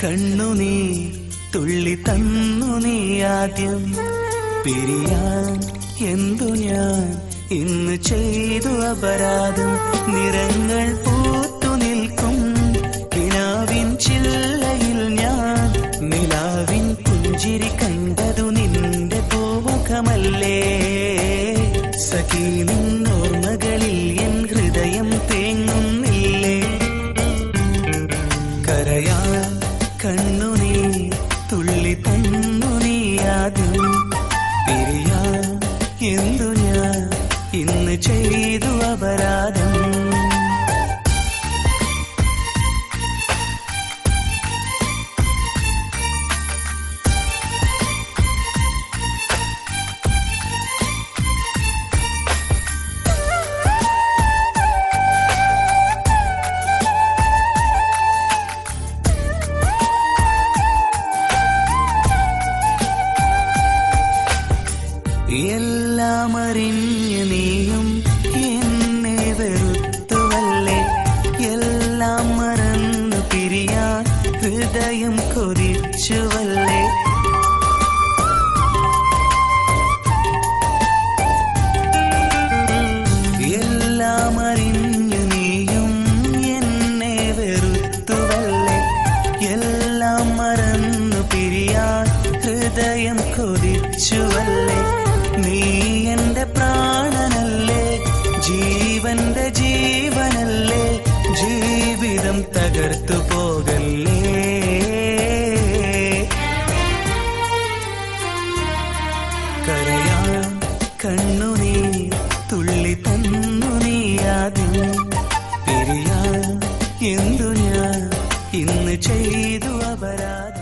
കണ്ണുനീർ തുള്ളി തന്നു നീ ആദ്യം. പിരിയാൻ എന്തു ഞാൻ ഇന്ന് ചെയ്തു അപരാധം. നിറങ്ങൾ പൂത്തു നിൽക്കും കിനാവിൻ ചില്ലയിൽ ഞാൻ. നിലാവിൻ പുഞ്ചിരി കണ്ടതു നിന്റെ പൂമുഖമല്ലേ. സഖി നിന്നോർമ്മകളിൽ എൻ ഹൃദയം തേങ്ങുന്നില്ലേ. കരയാൻ കണ്ണുനീർ തുള്ളി തന്നു നീ ആദ്യം. പിരിയാൻ എന്തു ഞാൻ ഇന്ന് ചെയ്തു അപരാധം. എല്ലാം അറിഞ്ഞ് നീയും എന്നെ വെറുത്തുവല്ലേ. എല്ലാം മറന്നു പിരിയാൻ ഹൃദയം കൊതിച്ചുവല്ലേ. എല്ലാം അറിഞ്ഞു നീയും എന്നെ വെറുത്തുവല്ലേ. എല്ലാം മറന്നു പിരിയാൻ ഹൃദയം കൊതിച്ചുവല്ലേ. നീ എന്റെ പ്രാണനല്ലേ, ജീവന്റെ ജീവനല്ലേ. ജീവിതം തകർത്തു പോകല്ലേ. കരയാൻ കണ്ണുനീർ തുള്ളി തന്നു നീ ആദ്യം. പിരിയാൻ എന്തു ഞാൻ ഇന്ന് ചെയ്തു അപരാധം.